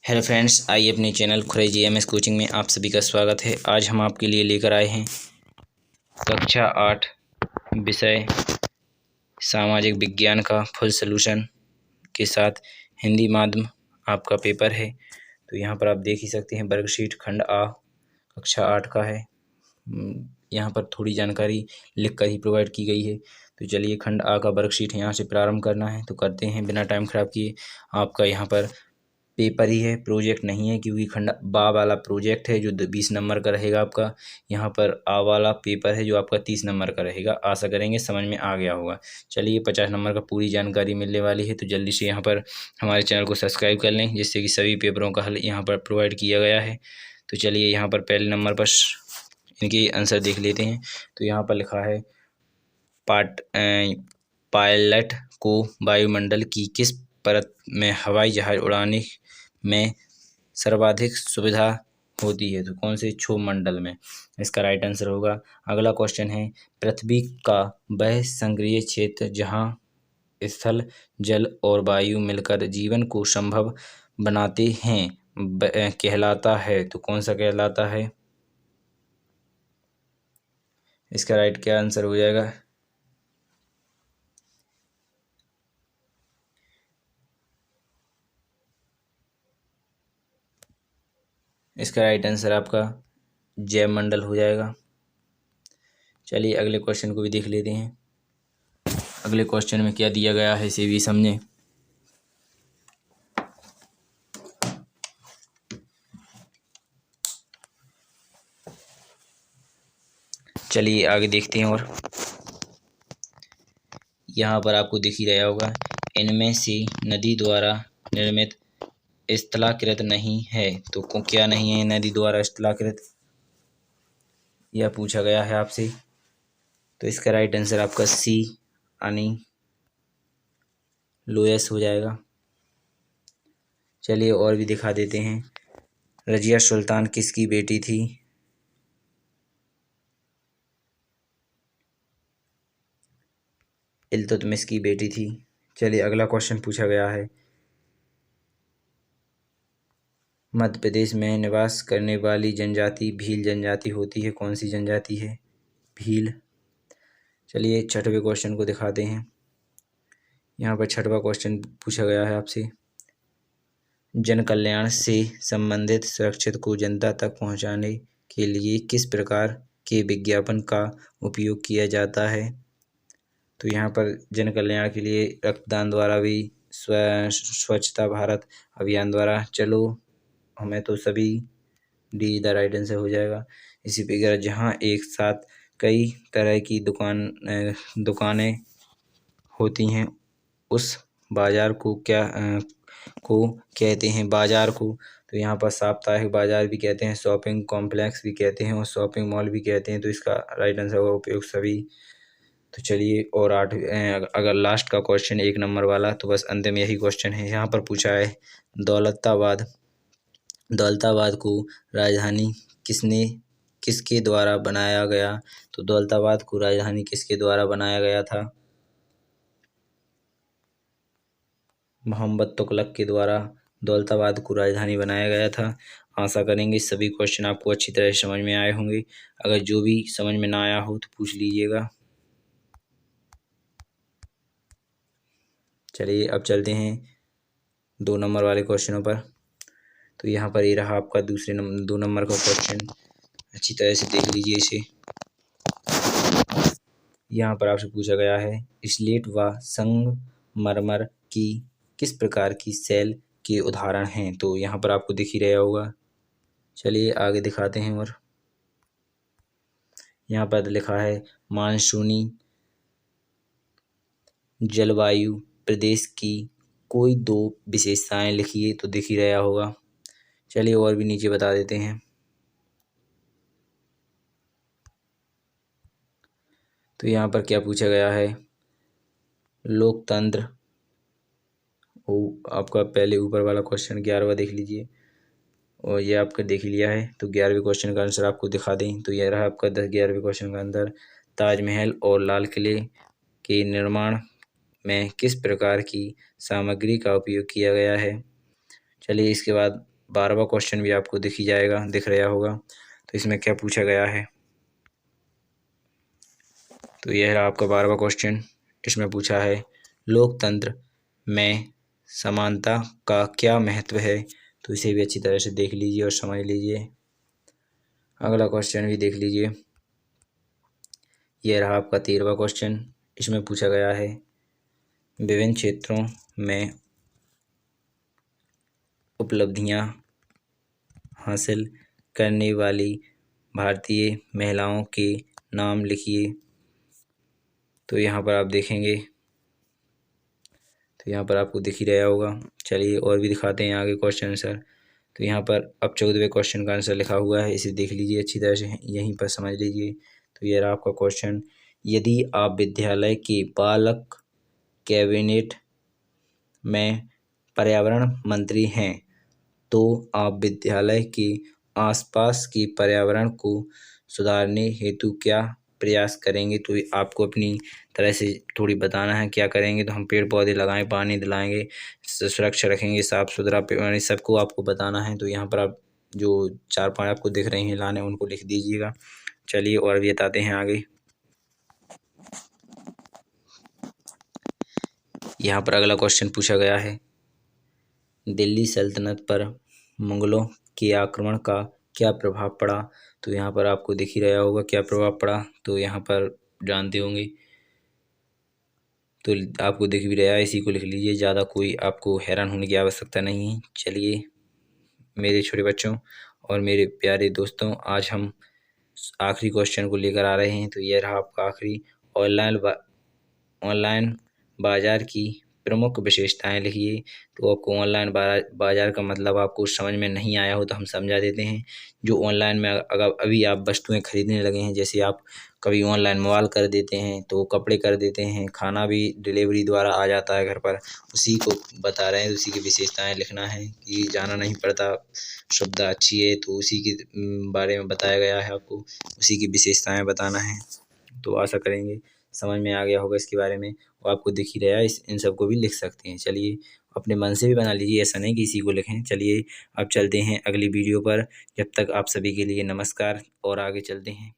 Hello friends, आइए अपने channel Khurai GMS coaching में आप सभी का स्वागत है। आज हम आपके लिए लेकर आए हैं कक्षा 8 विषय सामाजिक विज्ञान का फुल सॉल्यूशन के साथ हिंदी माध्यम आपका पेपर है। तो यहाँ पर आप देख ही सकते हैं, वर्कशीट खंड आ कक्षा 8 का है। यहाँ पर थोड़ी जानकारी लिख कर ही प्रोवाइड की गई है। तो चलिए, खंड आ का वर्कशीट यहाँ से प्रारंभ करना है तो करते हैं बिना टाइम खराब किए। आपका यहाँ पर पेपर ही है, प्रोजेक्ट नहीं है, क्योंकि खंड बा वाला प्रोजेक्ट है जो 20 नंबर का रहेगा आपका। यहाँ पर आ वाला पेपर है जो आपका 30 नंबर का रहेगा। आशा करेंगे समझ में आ गया होगा। चलिए, 50 नंबर का पूरी जानकारी मिलने वाली है, तो जल्दी से यहाँ पर हमारे चैनल को सब्सक्राइब कर लें, जिससे कि सभी पेपरों का हल यहाँ पर प्रोवाइड किया गया है। तो चलिए, यहाँ पर पहले नंबर पर इनके आंसर देख लेते हैं। तो यहाँ पर लिखा है, पायलट को वायुमंडल की किस परत में हवाई जहाज उड़ाने में सर्वाधिक सुविधा होती है? तो कौन से क्षोभमंडल में? इसका राइट आंसर होगा। अगला क्वेश्चन है, पृथ्वी का वह संघीय क्षेत्र जहां स्थल, जल और वायु मिलकर जीवन को संभव बनाते हैं कहलाता है? तो कौन सा कहलाता है? इसका राइट क्या आंसर हो जाएगा? इसका राइट आंसर आपका जैव मंडल हो जाएगा। चलिए, अगले क्वेश्चन को भी देख लेते हैं। अगले क्वेश्चन में क्या दिया गया है इसे भी समझें। चलिए आगे देखते हैं। और यहाँ पर आपको दिख ही रहा होगा, इनमें से नदी द्वारा निर्मित स्थलाकृत नहीं है। तो क्या नहीं है नदी द्वारा स्थलाकृत? यह पूछा गया है आपसे। तो इसका राइट आंसर आपका सी यानी लोयस हो जाएगा। चलिए और भी दिखा देते हैं। रजिया सुल्तान किसकी बेटी थी? इल्तुतमिश की बेटी थी। चलिए, अगला क्वेश्चन पूछा गया है, मध्य प्रदेश में निवास करने वाली जनजाति भील जनजाति होती है। कौन सी जनजाति है? भील। चलिए, छठवें क्वेश्चन को दिखाते हैं। यहाँ पर छठवां क्वेश्चन पूछा गया है आपसे, जन कल्याण से संबंधित सुरक्षित को जनता तक पहुँचाने के लिए किस प्रकार के विज्ञापन का उपयोग किया जाता है? तो यहाँ पर जन कल्याण के लिए रक्तदान द्वारा भी, स्वच्छता भारत अभियान द्वारा, चलो हमें तो सभी, डी द राइट आंसर हो जाएगा। इसी प्रकार जहाँ एक साथ कई तरह की दुकानें होती हैं उस बाजार को कहते हैं बाजार को। तो यहाँ पर साप्ताहिक बाजार भी कहते हैं, शॉपिंग कॉम्प्लेक्स भी कहते हैं और शॉपिंग मॉल भी कहते हैं। तो इसका राइट आंसर होगा उपयोग सभी। तो चलिए, और अगर लास्ट का क्वेश्चन 1 नंबर वाला, तो बस अंत में यही क्वेश्चन है। यहाँ पर पूछा है, दौलताबाद को राजधानी किसके द्वारा बनाया गया? तो दौलताबाद को राजधानी किसके द्वारा बनाया गया था? मोहम्मद तुगलक के द्वारा दौलताबाद को राजधानी बनाया गया था। आशा करेंगे सभी क्वेश्चन आपको अच्छी तरह से समझ में आए होंगे। अगर जो भी समझ में ना आया हो तो पूछ लीजिएगा। चलिए, अब चलते हैं 2 नंबर वाले क्वेश्चनों पर। तो यहाँ पर ये रहा आपका 2 नंबर का क्वेश्चन। अच्छी तरह से देख लीजिए इसे। यहाँ पर आपसे पूछा गया है, स्लेट व संगमरमर की किस प्रकार की शैल के उदाहरण हैं? तो यहाँ पर आपको दिख ही रहा होगा। चलिए आगे दिखाते हैं। और यहाँ पर लिखा है, मानसूनी जलवायु प्रदेश की कोई 2 विशेषताएं लिखिए। तो दिख ही रहा होगा। चलिए और भी नीचे बता देते हैं। तो यहाँ पर क्या पूछा गया है, लोकतंत्र। आपका पहले ऊपर वाला क्वेश्चन 11वां देख लीजिए, और ये आपका देख लिया है। तो 11वें क्वेश्चन का आंसर आपको दिखा दें। तो यह रहा आपका 11वें क्वेश्चन का आंसर, ताजमहल और लाल किले के निर्माण में किस प्रकार की सामग्री का उपयोग किया गया है? चलिए, इसके बाद 12वां क्वेश्चन भी आपको दिख रहा होगा। तो इसमें क्या पूछा गया है, तो यह रहा आपका 12वां क्वेश्चन। इसमें पूछा है लोकतंत्र में समानता का क्या महत्व है। तो इसे भी अच्छी तरह से देख लीजिए और समझ लीजिए। अगला क्वेश्चन भी देख लीजिए। यह रहा आपका 13वां क्वेश्चन। इसमें पूछा गया है विभिन्न क्षेत्रों में उपलब्धियां हासिल करने वाली भारतीय महिलाओं के नाम लिखिए। तो यहाँ पर आप देखेंगे, तो यहाँ पर आपको दिख ही रहा होगा। चलिए और भी दिखाते हैं आगे क्वेश्चन आंसर। तो यहाँ पर अब 14वें क्वेश्चन का आंसर लिखा हुआ है, इसे देख लीजिए अच्छी तरह से, यहीं पर समझ लीजिए। तो ये रहा आपका क्वेश्चन। यदि आप विद्यालय के पालक कैबिनेट में पर्यावरण मंत्री हैं तो आप विद्यालय के आसपास के पर्यावरण को सुधारने हेतु क्या प्रयास करेंगे। तो आपको अपनी तरह से थोड़ी बताना है क्या करेंगे। तो हम पेड़ पौधे लगाएं, पानी दिलाएंगे, सुरक्षा रखेंगे, साफ सुथरा सबको आपको बताना है। तो यहाँ पर आप जो 4-5 आपको दिख रही हैं लाने, उनको लिख दीजिएगा। चलिए और भी बताते हैं आगे। यहाँ पर अगला क्वेश्चन पूछा गया है दिल्ली सल्तनत पर मुगलों के आक्रमण का क्या प्रभाव पड़ा। तो यहाँ पर आपको दिख ही रहा होगा क्या प्रभाव पड़ा। तो यहाँ पर जानते होंगे, तो आपको दिख भी रहा है, इसी को लिख लीजिए। ज़्यादा कोई आपको हैरान होने की आवश्यकता नहीं है। चलिए मेरे छोटे बच्चों और मेरे प्यारे दोस्तों, आज हम आखिरी क्वेश्चन को लेकर आ रहे हैं। तो यह रहा आपका आखिरी। ऑनलाइन बाजार की प्रमुख विशेषताएं लिखिए। तो आपको ऑनलाइन बाजार का मतलब आपको समझ में नहीं आया हो तो हम समझा देते हैं। जो ऑनलाइन में अगर अभी आप वस्तुएं खरीदने लगे हैं, जैसे आप कभी ऑनलाइन मोबाइल कर देते हैं, तो कपड़े कर देते हैं, खाना भी डिलीवरी द्वारा आ जाता है घर पर, उसी को बता रहे हैं। उसी की विशेषताएं लिखना है कि जाना नहीं पड़ता, सुविधा अच्छी है, तो उसी के बारे में बताया गया है आपको, उसी की विशेषताएं बताना है। तो आशा करेंगे समझ में आ गया होगा इसके बारे में, और आपको दिख ही रहा है, इन सबको भी लिख सकते हैं। चलिए अपने मन से भी बना लीजिए, ऐसा नहीं कि इसी को लिखें। चलिए अब चलते हैं अगली वीडियो पर। जब तक आप सभी के लिए नमस्कार और आगे चलते हैं।